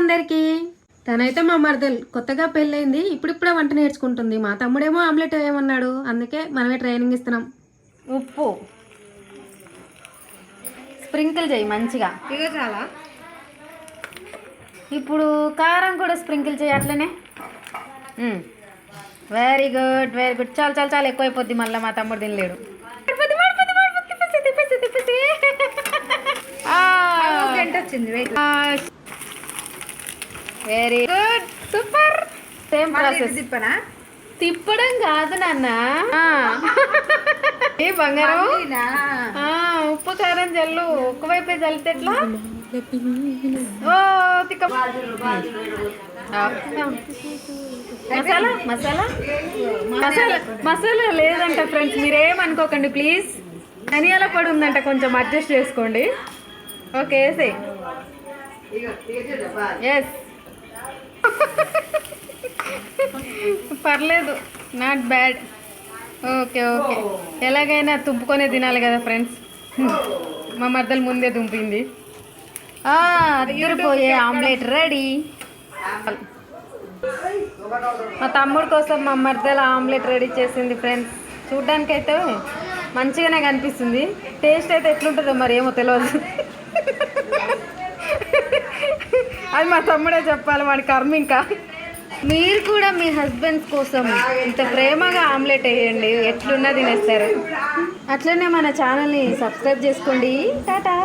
అందరికీ. తనైతే మా మరదలు కొత్తగా పెళ్ళైంది, ఇప్పుడిప్పుడే వంట నేర్చుకుంటుంది. మా తమ్ముడేమో ఆమ్లెట్ వేయమన్నాడు, అందుకే మనమే ట్రైనింగ్ ఇస్తున్నాం. ఉప్పు స్ప్రింకిల్ చేయి మంచిగా. ఇక చాలా. ఇప్పుడు కారం కూడా స్ప్రింకిల్ చేయి అట్లనే. Very good very good. చాలు చాలు చాలు, ఎక్కువైపోద్ది, మళ్ళీ మా తమ్ముడు తినలేడు. గంట వచ్చింది. Very good super. Same process. తిప్పనా? తిప్పడం కాదు నాన్న, ఏ బంగారం ఉప్పు కారం జల్లు ఒక్కవైపే జల్లితే ఎట్లా? ఓ తిక్క. మసాలా మసాలా మసాలా మసాలా లేదంట ఫ్రెండ్స్, మీరేమనుకోకండి ప్లీజ్. ధనియాల పొడి ఉందంట, కొంచెం అడ్జస్ట్ చేసుకోండి. ఓకే వేసే. ఎస్ పర్లేదు, నాట్ బ్యాడ్. ఓకే ఓకే, ఎలాగైనా తుంపుకొనే తినాలి కదా ఫ్రెండ్స్. మా మద్దలు ముందే తుంపింది. పోయే ఆమ్లెట్ రెడీ. మా తమ్ముడు కోసం మా మద్దలు ఆమ్లెట్ రెడీ చేసింది ఫ్రెండ్స్. చూడ్డానికి అయితే మంచిగానే కనిపిస్తుంది, టేస్ట్ అయితే ఎట్లుంటుందో మరి ఏమో తెలియదు. అది మా తమ్ముడే చెప్పాలి, వాడి కర్మ. ఇంకా మీరు కూడా మీ హస్బెండ్స్ కోసం ఇంత ప్రేమగా ఆమ్లెట్ వేయండి, ఎట్లున్నా తినేస్తారు. అట్లనే మన ఛానల్ని సబ్స్క్రైబ్ చేసుకోండి. టాటా.